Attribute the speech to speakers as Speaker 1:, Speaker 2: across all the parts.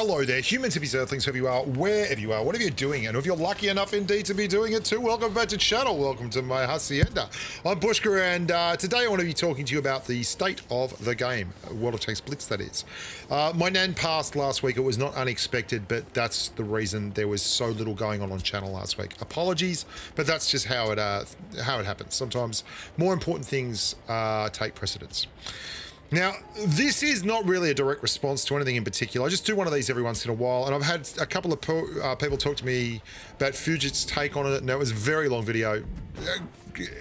Speaker 1: Hello there, humans, hippies, earthlings, whoever you are, wherever you are, whatever you're doing, and if you're lucky enough indeed to be doing it too, welcome back to channel, welcome to my hacienda. I'm Bushka, and today I want to be talking to you about the state of the game, World of Tanks Blitz, that is. My nan passed last week. It was not unexpected, but that's the reason there was so little going on channel last week. Apologies, but that's just how it happens. Sometimes more important things take precedence. Now, this is not really a direct response to anything in particular. I just do one of these every once in a while, and I've had a couple of people talk to me about Fugit's take on it, and it was a very long video.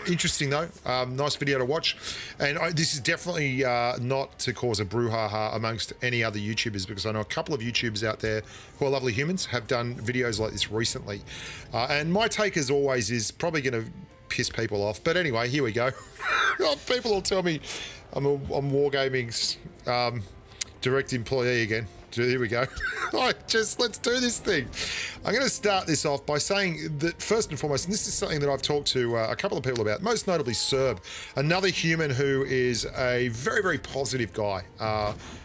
Speaker 1: Interesting though, nice video to watch, and this is definitely not to cause a brouhaha amongst any other YouTubers, because I know a couple of YouTubers out there who are lovely humans have done videos like this recently, and my take as always is probably going to piss people off, but anyway, here we go. People will tell me I'm Wargaming's direct employee again. Here we go. Let's do this thing. I'm going to start this off by saying that first and foremost, and this is something that I've talked to a couple of people about, most notably Serb, another human who is a very, very positive guy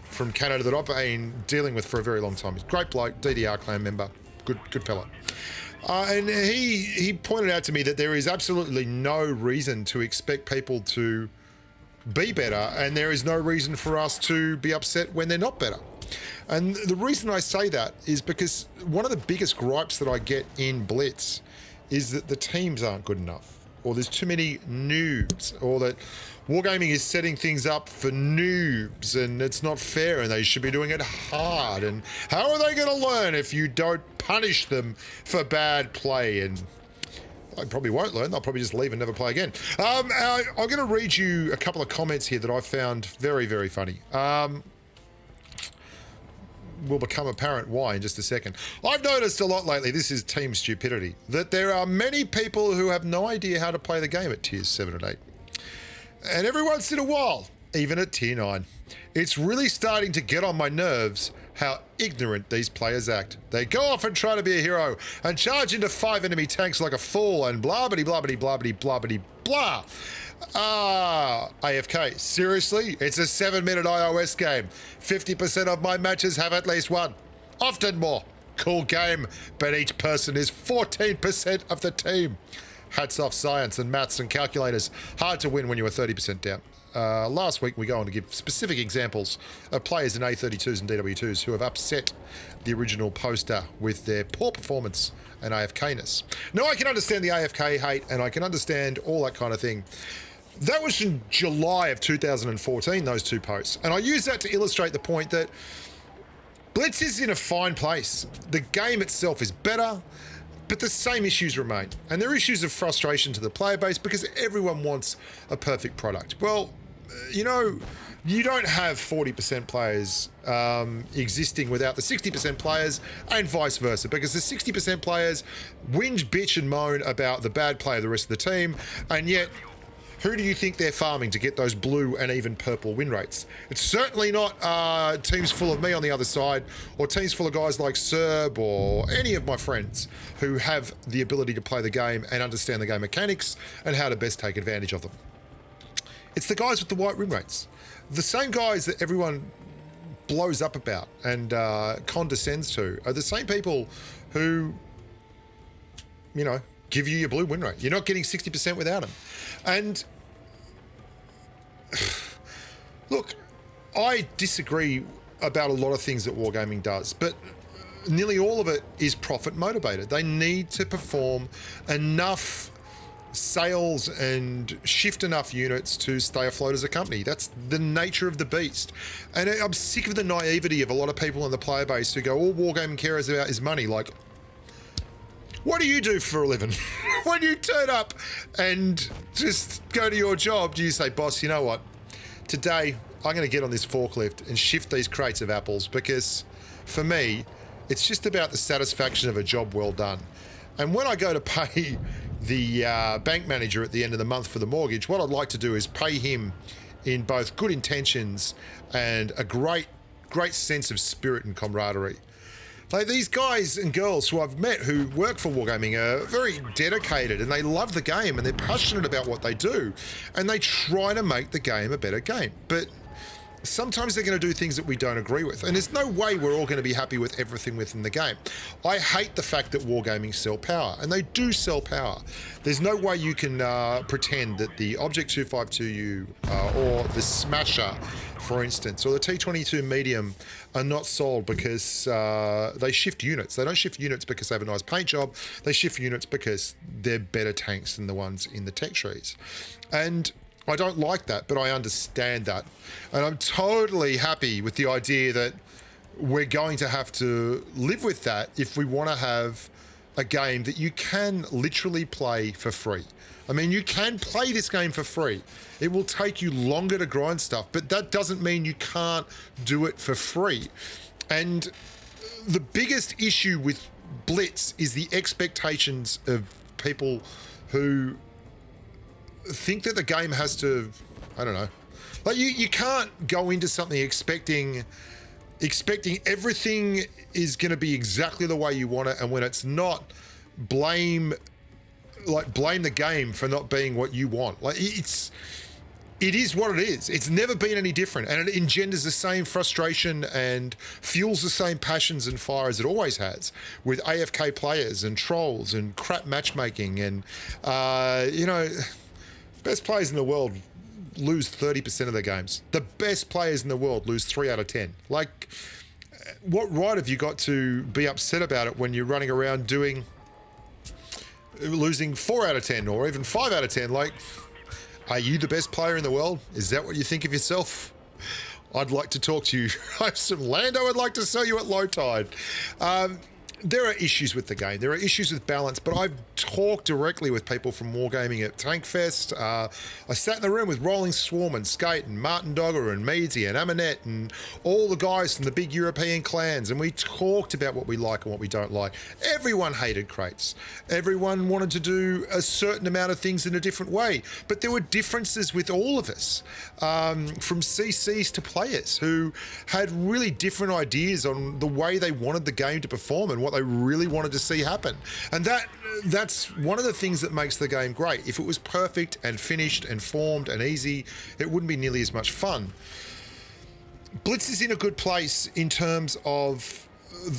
Speaker 1: from Canada that I've been dealing with for a very long time. He's a great bloke, DDR clan member, good fella. And he pointed out to me that there is absolutely no reason to expect people to be better, and there is no reason for us to be upset when they're not better. And the reason I say that is because one of the biggest gripes that I get in Blitz is that the teams aren't good enough, or there's too many noobs, or that Wargaming is setting things up for noobs and it's not fair and they should be doing it hard, and how are they going to learn if you don't punish them for bad play? And I probably won't learn. They'll probably just leave and never play again. I'm going to read you a couple of comments here that I found very, very funny. Will become apparent why in just a second. I've noticed a lot lately, this is team stupidity, that there are many people who have no idea how to play the game at tiers 7 and 8. And every once in a while, even at tier 9, it's really starting to get on my nerves how ignorant these players act. They go off and try to be a hero and charge into 5 enemy tanks like a fool and blah bitty blah bitty blah bitty blah bitty blah. AFK, seriously? It's a 7-minute iOS game. 50% of my matches have at least one, often more. Cool game, but each person is 14% of the team. Hats off science and maths and calculators. Hard to win when you are 30% down. Last week we go on to give specific examples of players in A32s and DW2s who have upset the original poster with their poor performance and AFK-ness. Now, I can understand the AFK hate and I can understand all that kind of thing. That was in July of 2014, those two posts. And I use that to illustrate the point that Blitz is in a fine place. The game itself is better, but the same issues remain. And they're issues of frustration to the player base because everyone wants a perfect product. Well, you know, you don't have 40% players existing without the 60% players, and vice versa, because the 60% players whinge, bitch and moan about the bad play of the rest of the team, and yet who do you think they're farming to get those blue and even purple win rates? It's certainly not teams full of me on the other side, or teams full of guys like Serb or any of my friends who have the ability to play the game and understand the game mechanics and how to best take advantage of them. It's the guys with the white win rates. The same guys that everyone blows up about and condescends to are the same people who, you know, give you your blue win rate. You're not getting 60% without them. And look, I disagree about a lot of things that Wargaming does, but nearly all of it is profit motivated. They need to perform enough sales and shift enough units to stay afloat as a company. That's the nature of the beast. And I'm sick of the naivety of a lot of people in the player base who go, all Wargaming cares about is money. Like, what do you do for a living? When you turn up and just go to your job, do you say, boss, you know what? Today, I'm going to get on this forklift and shift these crates of apples, because for me, it's just about the satisfaction of a job well done. And when I go to pay the bank manager at the end of the month for the mortgage, what I'd like to do is pay him in both good intentions and a great sense of spirit and camaraderie. Like, these guys and girls who I've met who work for Wargaming are very dedicated and they love the game and they're passionate about what they do and they try to make the game a better game. But sometimes they're going to do things that we don't agree with. And there's no way we're all going to be happy with everything within the game. I hate the fact that wargaming sell power, and they do sell power. There's no way you can pretend that the Object 252U or the Smasher, for instance, or the T22 Medium are not sold because they shift units. They don't shift units because they have a nice paint job. They shift units because they're better tanks than the ones in the tech trees. And I don't like that, but I understand that. And I'm totally happy with the idea that we're going to have to live with that if we want to have a game that you can literally play for free. I mean, you can play this game for free. It will take you longer to grind stuff, but that doesn't mean you can't do it for free. And the biggest issue with Blitz is the expectations of people who think that the game has to, I don't know, like you can't go into something expecting everything is going to be exactly the way you want it, and when it's not, blame the game for not being what you want. Like it is what it is. It's never been any different, and it engenders the same frustration and fuels the same passions and fire as it always has, with AFK players and trolls and crap matchmaking and you know, best players in the world lose 30% of their games. The best players in the world lose 3 out of 10. Like, what right have you got to be upset about it when you're running around losing 4 out of 10 or even 5 out of 10? Like, are you the best player in the world? Is that what you think of yourself? I'd like to talk to you. I have some land I would like to sell you at low tide. There are issues with the game. There are issues with balance, but I've talked directly with people from Wargaming at Tankfest. I sat in the room with Rolling Swarm and Skate and Martin Dogger and Meadsy and Aminette and all the guys from the big European clans, and we talked about what we like and what we don't like. Everyone hated crates. Everyone wanted to do a certain amount of things in a different way, but there were differences with all of us, from CCs to players who had really different ideas on the way they wanted the game to perform and what they really wanted to see happen. And that's one of the things that makes the game great. If it was perfect and finished and formed and easy, it wouldn't be nearly as much fun. Blitz is in a good place in terms of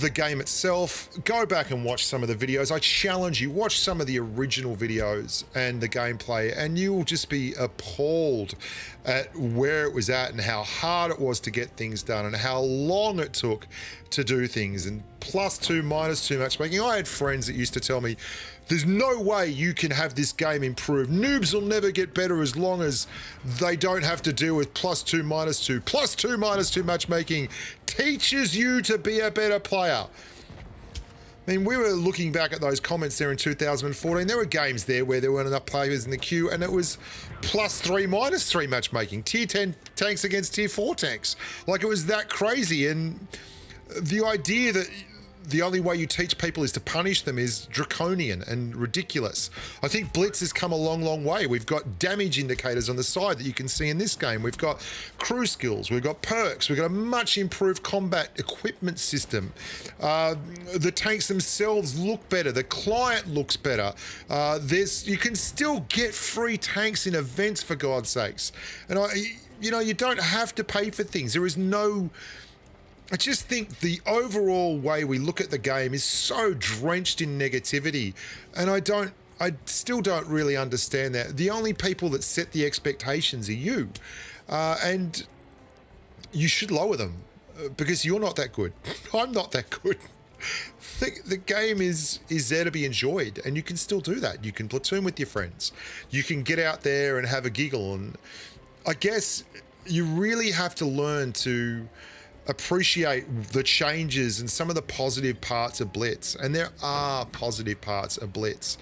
Speaker 1: the game itself. Go back and watch some of the videos. I challenge you, watch some of the original videos and the gameplay, and you will just be appalled at where it was at and how hard it was to get things done and how long it took to do things, and +2, -2 matchmaking. I had friends that used to tell me, there's no way you can have this game improve. Noobs will never get better as long as they don't have to deal with +2, -2. +2, -2 matchmaking teaches you to be a better player. I mean, we were looking back at those comments there in 2014. There were games there where there weren't enough players in the queue, and it was +3, -3 matchmaking. Tier 10 tanks against Tier 4 tanks. Like, it was that crazy. And the idea that the only way you teach people is to punish them is draconian and ridiculous. I think Blitz has come a long, long way. We've got damage indicators on the side that you can see in this game. We've got crew skills. We've got perks. We've got a much improved combat equipment system. The tanks themselves look better. The client looks better. You can still get free tanks in events, for God's sakes. And you don't have to pay for things. There is no... I just think the overall way we look at the game is so drenched in negativity, and I still don't really understand that. The only people that set the expectations are you, and you should lower them because you're not that good. I'm not that good. The game is there to be enjoyed, and you can still do that. You can platoon with your friends. You can get out there and have a giggle, and I guess you really have to learn to appreciate the changes and some of the positive parts of Blitz. And there are positive parts of Blitz.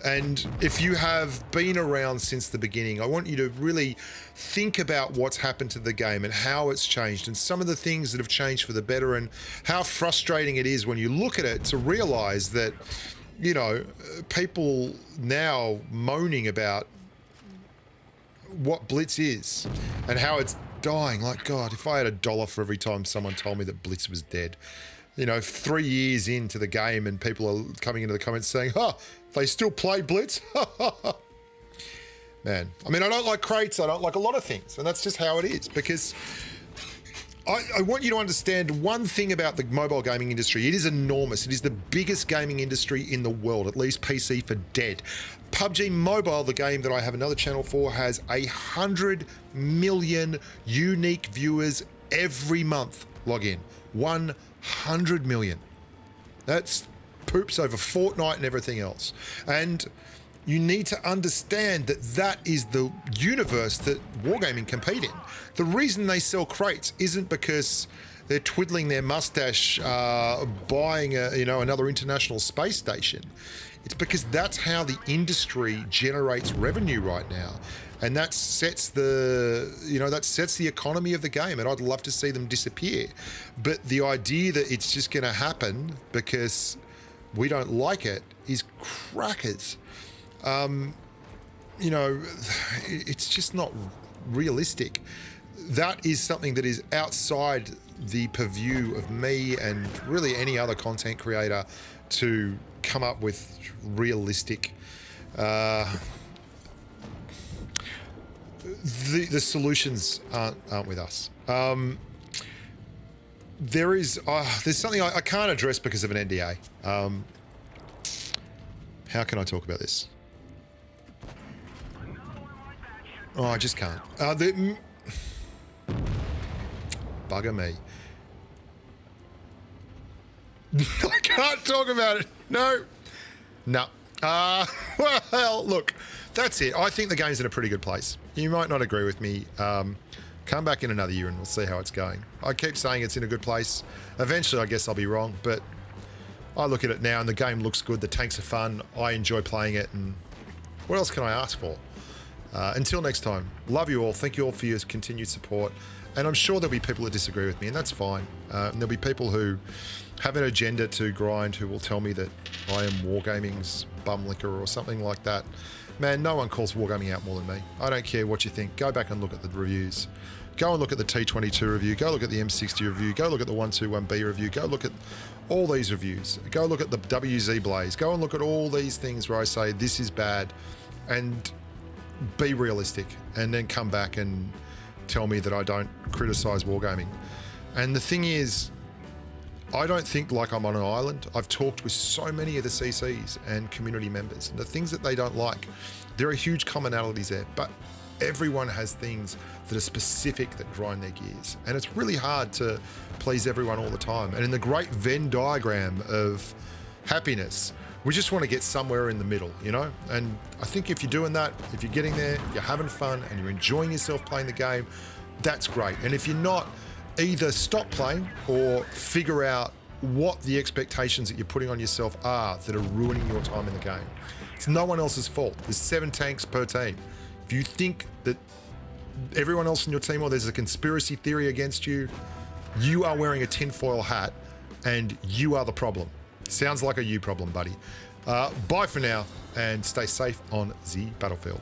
Speaker 1: And if you have been around since the beginning, I want you to really think about what's happened to the game and how it's changed and some of the things that have changed for the better, and how frustrating it is when you look at it to realize that, people now moaning about what Blitz is and how it's dying. Like, God, if I had $1 for every time someone told me that Blitz was dead. 3 years into the game and people are coming into the comments saying, they still play Blitz? Man, I mean, I don't like crates. I don't like a lot of things. And that's just how it is, because I want you to understand one thing about the mobile gaming industry. It is enormous. It is the biggest gaming industry in the world, at least PC for dead. PUBG Mobile, the game that I have another channel for, has 100 million unique viewers every month log in. 100 million. That's poops over Fortnite and everything else. And you need to understand that that is the universe that Wargaming compete in. The reason they sell crates isn't because they're twiddling their mustache, buying another international space station. It's because that's how the industry generates revenue right now, and that sets the economy of the game. And I'd love to see them disappear, but the idea that it's just going to happen because we don't like it is crackers. It's just not realistic. That is something that is outside the purview of me and really any other content creator to come up with realistic the solutions aren't with us. There's something I can't address because of an NDA. How can I talk about this? Oh, I just can't. Bugger me. I can't talk about it. No. Well, look, that's it. I think the game's in a pretty good place. You might not agree with me. Come back in another year and we'll see how it's going. I keep saying it's in a good place. Eventually, I guess I'll be wrong, but I look at it now and the game looks good. The tanks are fun. I enjoy playing it, and what else can I ask for? Until next time, love you all. Thank you all for your continued support. And I'm sure there'll be people that disagree with me, and that's fine. And there'll be people who have an agenda to grind who will tell me that I am Wargaming's bum licker or something like that. Man, no one calls Wargaming out more than me. I don't care what you think. Go back and look at the reviews. Go and look at the T22 review. Go look at the M60 review. Go look at the 121B review. Go look at all these reviews. Go look at the WZ Blaze. Go and look at all these things where I say this is bad, and be realistic, and then come back and tell me that I don't criticize Wargaming. And the thing is, I don't think like I'm on an island. I've talked with so many of the CCs and community members, and the things that they don't like, there are huge commonalities there, but everyone has things that are specific that grind their gears. And it's really hard to please everyone all the time. And in the great Venn diagram of happiness, we just want to get somewhere in the middle, you know? And I think if you're doing that, if you're getting there, you're having fun and you're enjoying yourself playing the game, that's great. And if you're not, either stop playing or figure out what the expectations that you're putting on yourself are that are ruining your time in the game. It's no one else's fault. There's 7 tanks per team. If you think that everyone else in your team, or there's a conspiracy theory against you, you are wearing a tinfoil hat and you are the problem. Sounds like a you problem, buddy. Bye for now, and stay safe on the battlefield.